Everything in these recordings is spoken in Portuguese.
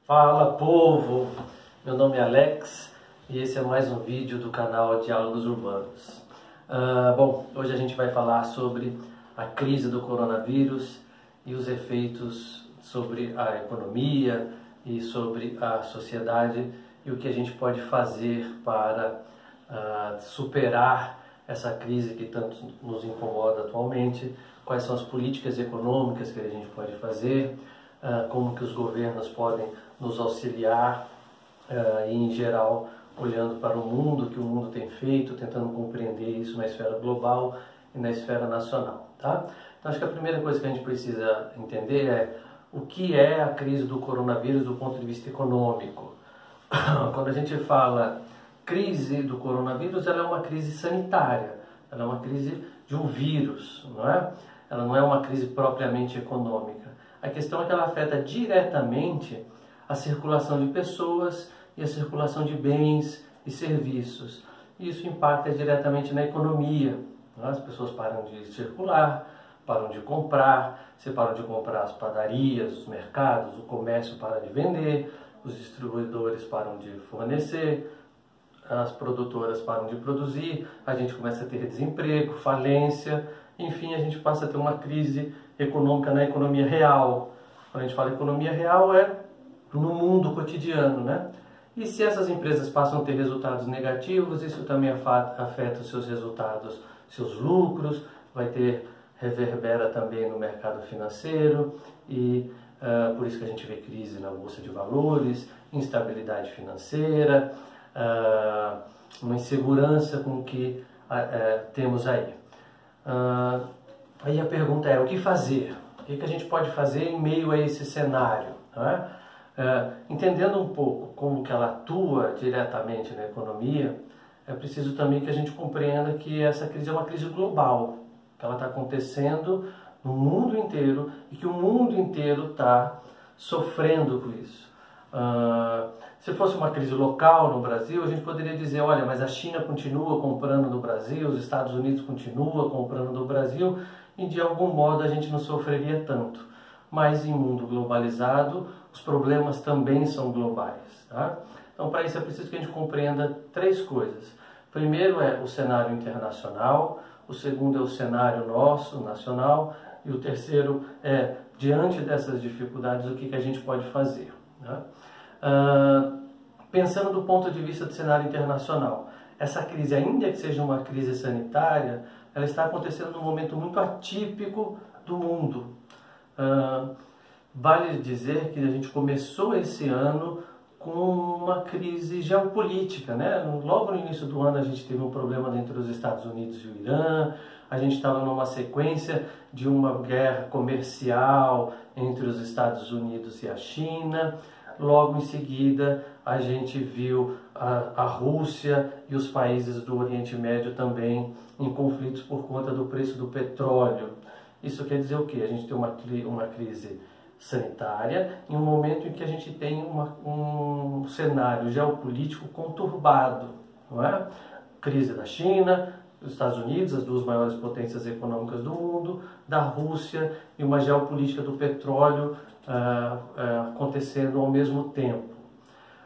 Fala, povo! Meu nome é Alex e esse é mais um vídeo do canal Diálogos Urbanos. Bom, hoje a gente vai falar sobre a crise do coronavírus e os efeitos sobre a economia e sobre a sociedade e o que a gente pode fazer para superar essa crise que tanto nos incomoda atualmente, quais são as políticas econômicas que a gente pode fazer, como que os governos podem nos auxiliar e, em geral, olhando para o mundo, que o mundo tem feito, tentando compreender isso na esfera global e na esfera nacional, tá? Então, acho que a primeira coisa que a gente precisa entender é o que é a crise do coronavírus do ponto de vista econômico. Quando a gente fala crise do coronavírus, ela é uma crise sanitária, ela é uma crise de um vírus, não é? Ela não é uma crise propriamente econômica. A questão é que ela afeta diretamente a circulação de pessoas e a circulação de bens e serviços. Isso impacta diretamente na economia. As pessoas param de circular, param de comprar, se param de comprar as padarias, os mercados, o comércio para de vender, os distribuidores param de fornecer, as produtoras param de produzir, a gente começa a ter desemprego, falência, enfim, a gente passa a ter uma crise econômica na economia real. Quando a gente fala economia real é no mundo cotidiano, né? E se essas empresas passam a ter resultados negativos, isso também afeta os seus resultados, seus lucros, reverbera também no mercado financeiro e por isso que a gente vê crise na bolsa de valores, instabilidade financeira, uma insegurança com o que temos aí. Aí a pergunta é, o que fazer? O que a gente pode fazer em meio a esse cenário? Não é? Entendendo um pouco como que ela atua diretamente na economia, é preciso também que a gente compreenda que essa crise é uma crise global, que ela está acontecendo no mundo inteiro e que o mundo inteiro está sofrendo com isso. Se fosse uma crise local no Brasil, a gente poderia dizer, olha, mas a China continua comprando do Brasil, os Estados Unidos continuam comprando do Brasil e de algum modo a gente não sofreria tanto. Mas em mundo globalizado, os problemas também são globais, tá? Então, para isso é preciso que a gente compreenda três coisas. Primeiro é o cenário internacional, o segundo é o cenário nosso, nacional, e o terceiro é, diante dessas dificuldades, o que a gente pode fazer, né? Pensando do ponto de vista do cenário internacional, essa crise, ainda que seja uma crise sanitária, ela está acontecendo num momento muito atípico do mundo. Vale dizer que a gente começou esse ano com uma crise geopolítica, né? Logo no início do ano a gente teve um problema entre os Estados Unidos e o Irã, a gente estava numa sequência de uma guerra comercial entre os Estados Unidos e a China. Logo em seguida, a gente viu a Rússia e os países do Oriente Médio também em conflitos por conta do preço do petróleo. Isso quer dizer o quê? A gente tem uma crise sanitária em um momento em que a gente tem um cenário geopolítico conturbado, não é? Crise da China, dos Estados Unidos, as duas maiores potências econômicas do mundo, da Rússia e uma geopolítica do petróleo acontecendo ao mesmo tempo.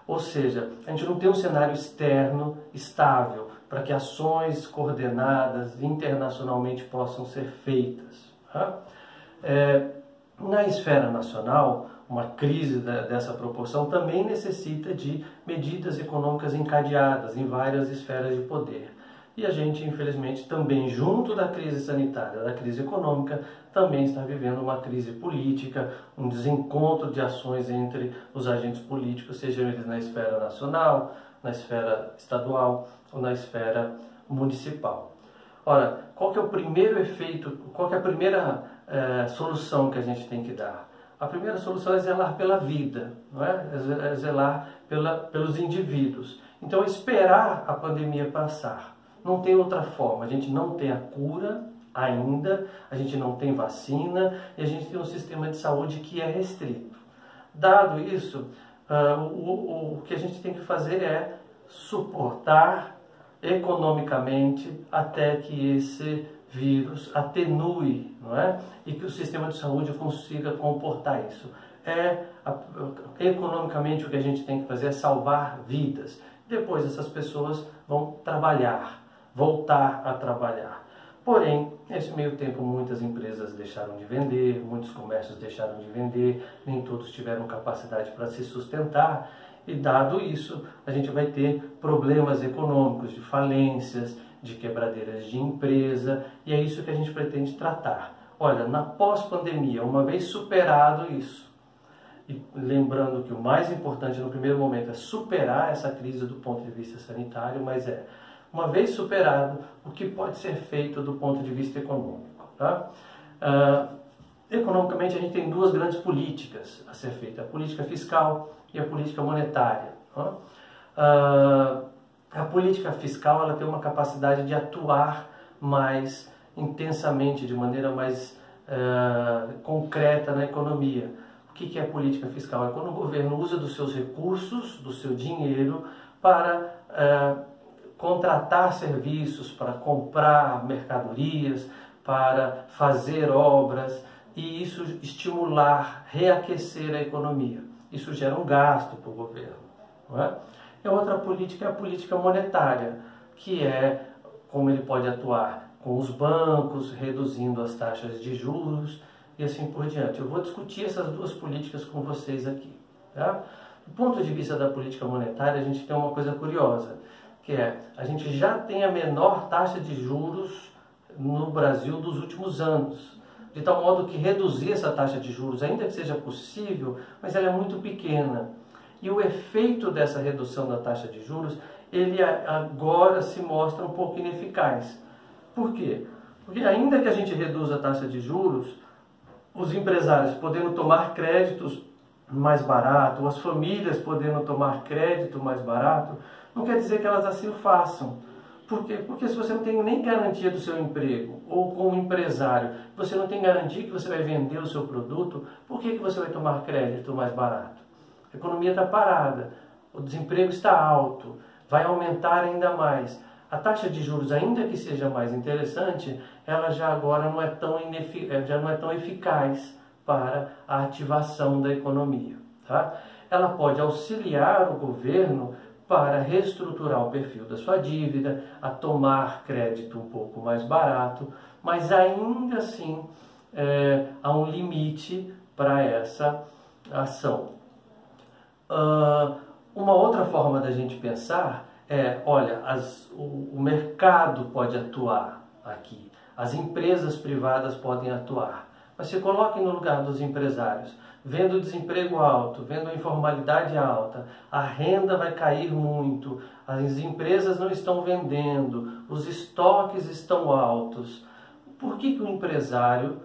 Ou seja, a gente não tem um cenário externo estável para que ações coordenadas internacionalmente possam ser feitas. Tá? Na esfera nacional, uma crise dessa proporção também necessita de medidas econômicas encadeadas em várias esferas de poder. E a gente, infelizmente, também, junto da crise sanitária, da crise econômica, também está vivendo uma crise política, um desencontro de ações entre os agentes políticos, sejam eles na esfera nacional, na esfera estadual ou na esfera municipal. Ora, qual que é o primeiro efeito, qual que é a primeira solução que a gente tem que dar? A primeira solução é zelar pela vida, não é? É zelar pelos indivíduos. Então, esperar a pandemia passar. Não tem outra forma, a gente não tem a cura ainda, a gente não tem vacina e a gente tem um sistema de saúde que é restrito. Dado isso, o que a gente tem que fazer é suportar economicamente até que esse vírus atenue, não é? E que o sistema de saúde consiga comportar isso. economicamente o que a gente tem que fazer é salvar vidas. Depois essas pessoas vão trabalhar, voltar a trabalhar. Porém, nesse meio tempo muitas empresas deixaram de vender, muitos comércios deixaram de vender, nem todos tiveram capacidade para se sustentar. E dado isso, a gente vai ter problemas econômicos, de falências, de quebradeiras de empresa, e é isso que a gente pretende tratar. Olha, na pós-pandemia, uma vez superado isso, e lembrando que o mais importante no primeiro momento é superar essa crise do ponto de vista sanitário, mas uma vez superado, o que pode ser feito do ponto de vista econômico. Tá? Economicamente, a gente tem duas grandes políticas a ser feitas, a política fiscal e a política monetária. Tá? A política fiscal ela tem uma capacidade de atuar mais intensamente, de maneira mais concreta na economia. O que é política fiscal? É quando o governo usa dos seus recursos, do seu dinheiro, para contratar serviços, para comprar mercadorias, para fazer obras e isso estimular, reaquecer a economia. Isso gera um gasto para o governo. Não é? E a outra política é a política monetária, que é como ele pode atuar com os bancos, reduzindo as taxas de juros e assim por diante. Eu vou discutir essas duas políticas com vocês aqui. Tá? Do ponto de vista da política monetária, a gente tem uma coisa curiosa, que a gente já tem a menor taxa de juros no Brasil dos últimos anos, de tal modo que reduzir essa taxa de juros, ainda que seja possível, mas ela é muito pequena. E o efeito dessa redução da taxa de juros, ele agora se mostra um pouco ineficaz. Por quê? Porque ainda que a gente reduza a taxa de juros, os empresários podendo tomar créditos mais barato, as famílias podendo tomar crédito mais barato, não quer dizer que elas assim o façam. Por quê? Porque se você não tem nem garantia do seu emprego, ou como empresário, você não tem garantia que você vai vender o seu produto, por que você vai tomar crédito mais barato? A economia está parada, o desemprego está alto, vai aumentar ainda mais. A taxa de juros, ainda que seja mais interessante, ela já agora não é tão eficaz para a ativação da economia. Tá? Ela pode auxiliar o governo para reestruturar o perfil da sua dívida, a tomar crédito um pouco mais barato, mas ainda assim há um limite para essa ação. Uma outra forma da gente pensar olha, o mercado pode atuar aqui, as empresas privadas podem atuar, mas se coloquem no lugar dos empresários, vendo o desemprego alto, vendo a informalidade alta, a renda vai cair muito, as empresas não estão vendendo, os estoques estão altos. Por que o empresário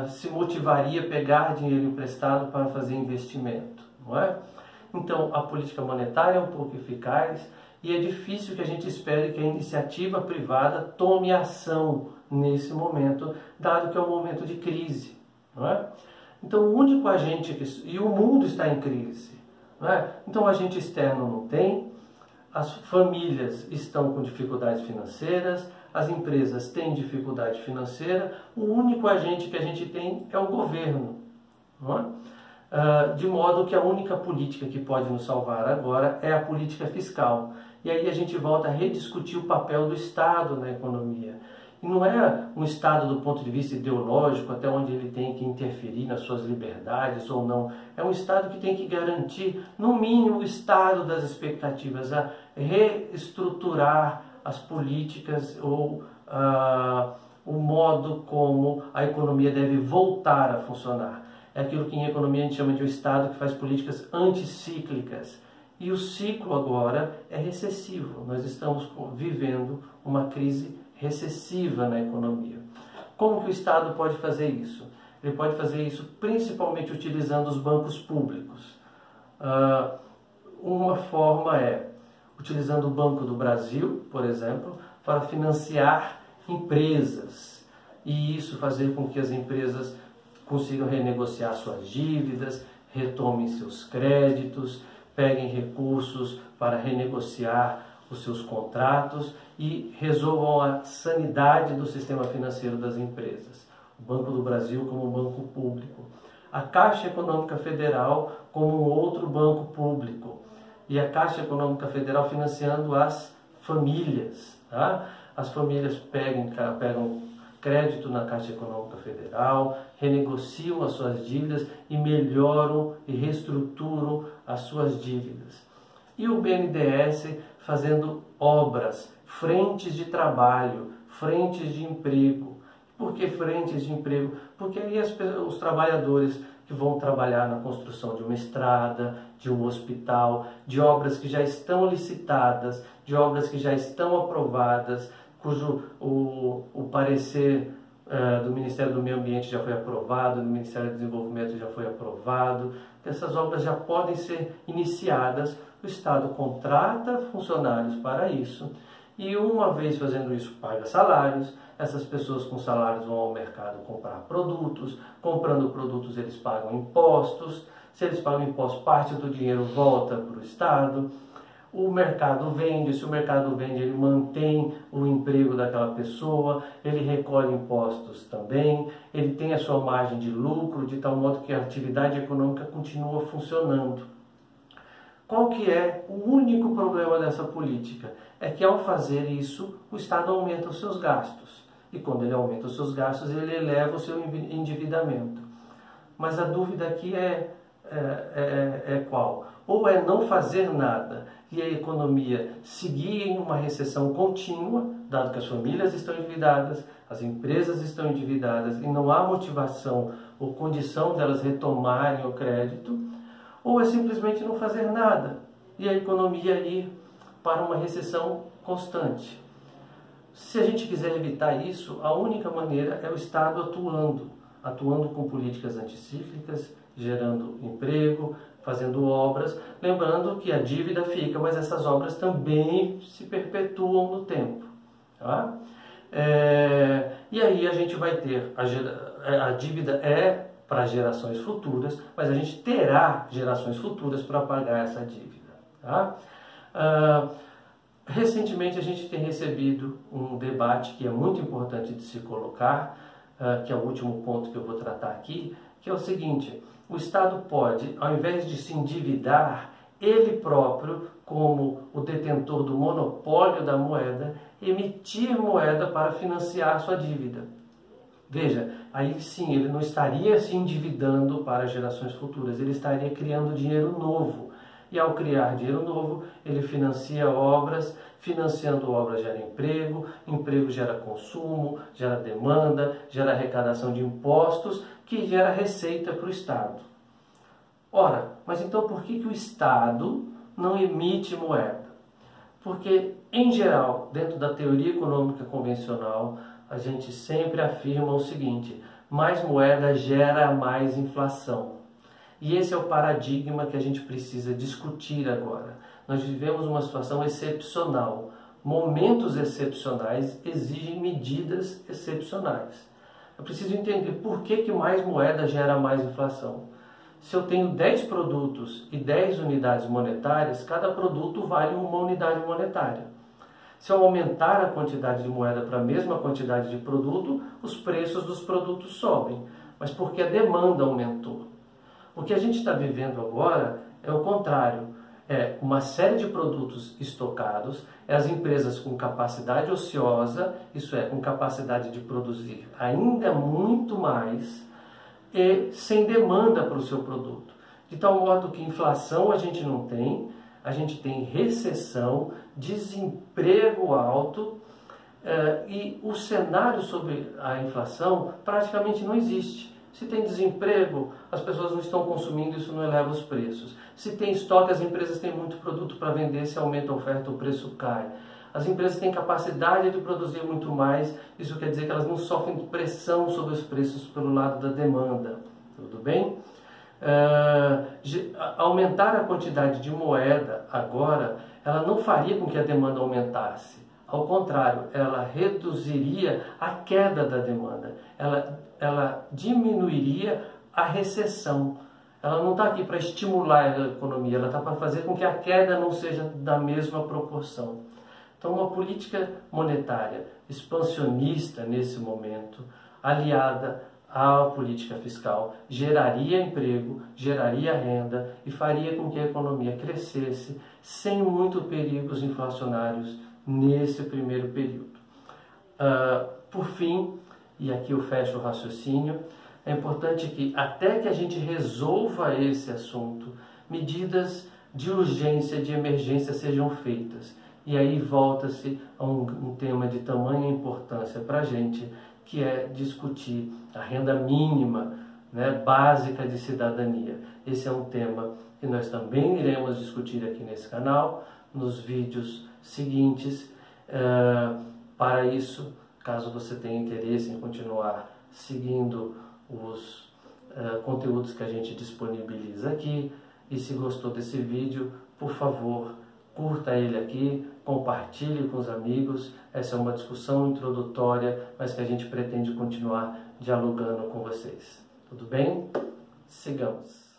se motivaria a pegar dinheiro emprestado para fazer investimento? Não é? Então, a política monetária é um pouco eficaz e é difícil que a gente espere que a iniciativa privada tome ação nesse momento, dado que é um momento de crise. Não é? Então, o único agente e o mundo está em crise. Não é? Então, o agente externo não tem, as famílias estão com dificuldades financeiras, as empresas têm dificuldade financeira, o único agente que a gente tem é o governo. Não é? De modo que a única política que pode nos salvar agora é a política fiscal. E aí a gente volta a rediscutir o papel do Estado na economia. E não é um Estado do ponto de vista ideológico, até onde ele tem que interferir nas suas liberdades ou não. É um Estado que tem que garantir, no mínimo, o estado das expectativas, a reestruturar as políticas ou o modo como a economia deve voltar a funcionar. É aquilo que em economia a gente chama de um Estado que faz políticas anticíclicas. E o ciclo agora é recessivo. Nós estamos vivendo uma crise recessiva na economia. Como que o Estado pode fazer isso? Ele pode fazer isso principalmente utilizando os bancos públicos. Uma forma é utilizando o Banco do Brasil, por exemplo, para financiar empresas. E isso fazer com que as empresas consigam renegociar suas dívidas, retomem seus créditos, peguem recursos para renegociar os seus contratos e resolvam a sanidade do sistema financeiro das empresas. O Banco do Brasil como banco público. a Caixa Econômica Federal como um outro banco público e a Caixa Econômica Federal financiando as famílias. Tá? As famílias pegam crédito na Caixa Econômica Federal, renegociam as suas dívidas e melhoram e reestruturam as suas dívidas. E o BNDES fazendo obras, frentes de trabalho, frentes de emprego. Por que frentes de emprego? Porque aí os trabalhadores que vão trabalhar na construção de uma estrada, de um hospital, de obras que já estão licitadas, de obras que já estão aprovadas, cujo o parecer do Ministério do Meio Ambiente já foi aprovado, do Ministério do Desenvolvimento já foi aprovado. Essas obras já podem ser iniciadas, o Estado contrata funcionários para isso e uma vez fazendo isso paga salários, essas pessoas com salários vão ao mercado comprar produtos, comprando produtos eles pagam impostos, se eles pagam impostos parte do dinheiro volta para o Estado. O mercado vende, se o mercado vende, ele mantém o emprego daquela pessoa, ele recolhe impostos também, ele tem a sua margem de lucro, de tal modo que a atividade econômica continua funcionando. Qual que é o único problema dessa política? É que ao fazer isso, o Estado aumenta os seus gastos. E quando ele aumenta os seus gastos, ele eleva o seu endividamento. Mas a dúvida aqui é qual? Ou é não fazer nada e a economia seguir em uma recessão contínua, dado que as famílias estão endividadas, as empresas estão endividadas e não há motivação ou condição delas retomarem o crédito, ou é simplesmente não fazer nada e a economia ir para uma recessão constante. Se a gente quiser evitar isso, a única maneira é o Estado atuando com políticas anticíclicas, gerando emprego, fazendo obras, lembrando que a dívida fica, mas essas obras também se perpetuam no tempo. Tá? E aí a gente vai ter, a dívida é para gerações futuras, mas a gente terá gerações futuras para pagar essa dívida. Tá? Recentemente a gente tem recebido um debate que é muito importante de se colocar, que é o último ponto que eu vou tratar aqui, que é o seguinte: o Estado pode, ao invés de se endividar, ele próprio, como o detentor do monopólio da moeda, emitir moeda para financiar sua dívida. Veja, aí sim, ele não estaria se endividando para gerações futuras, ele estaria criando dinheiro novo. E ao criar dinheiro novo, ele financia obras, financiando obras gera emprego, emprego gera consumo, gera demanda, gera arrecadação de impostos, que gera receita para o Estado. Ora, mas então por que o Estado não emite moeda? Porque, em geral, dentro da teoria econômica convencional, a gente sempre afirma o seguinte: mais moeda gera mais inflação. E esse é o paradigma que a gente precisa discutir agora. Nós vivemos uma situação excepcional. Momentos excepcionais exigem medidas excepcionais. Eu preciso entender por que mais moeda gera mais inflação. Se eu tenho 10 produtos e 10 unidades monetárias, cada produto vale uma unidade monetária. Se eu aumentar a quantidade de moeda para a mesma quantidade de produto, os preços dos produtos sobem. Mas porque a demanda aumentou. O que a gente está vivendo agora é o contrário. É uma série de produtos estocados, é as empresas com capacidade ociosa, isso é, com capacidade de produzir ainda muito mais, e sem demanda para o seu produto. De tal modo que inflação a gente não tem, a gente tem recessão, desemprego alto, e o cenário sobre a inflação praticamente não existe. Se tem desemprego, as pessoas não estão consumindo, isso não eleva os preços. Se tem estoque, as empresas têm muito produto para vender, se aumenta a oferta, o preço cai. As empresas têm capacidade de produzir muito mais, isso quer dizer que elas não sofrem pressão sobre os preços pelo lado da demanda. Tudo bem? Aumentar a quantidade de moeda agora, ela não faria com que a demanda aumentasse. Ao contrário, ela reduziria a queda da demanda, ela diminuiria a recessão. Ela não está aqui para estimular a economia, ela está para fazer com que a queda não seja da mesma proporção. Então, uma política monetária expansionista nesse momento, aliada à política fiscal, geraria emprego, geraria renda e faria com que a economia crescesse sem muitos perigos inflacionários nesse primeiro período. Por fim, e aqui eu fecho o raciocínio, é importante que até que a gente resolva esse assunto, medidas de urgência, de emergência sejam feitas. E aí volta-se a um tema de tamanha importância para a gente, que é discutir a renda mínima, né, básica de cidadania. Esse é um tema que nós também iremos discutir aqui nesse canal, nos vídeos seguintes. Para isso, caso você tenha interesse em continuar seguindo os conteúdos que a gente disponibiliza aqui, e se gostou desse vídeo, por favor, curta ele aqui, compartilhe com os amigos. Essa é uma discussão introdutória, mas que a gente pretende continuar dialogando com vocês. Tudo bem? Sigamos!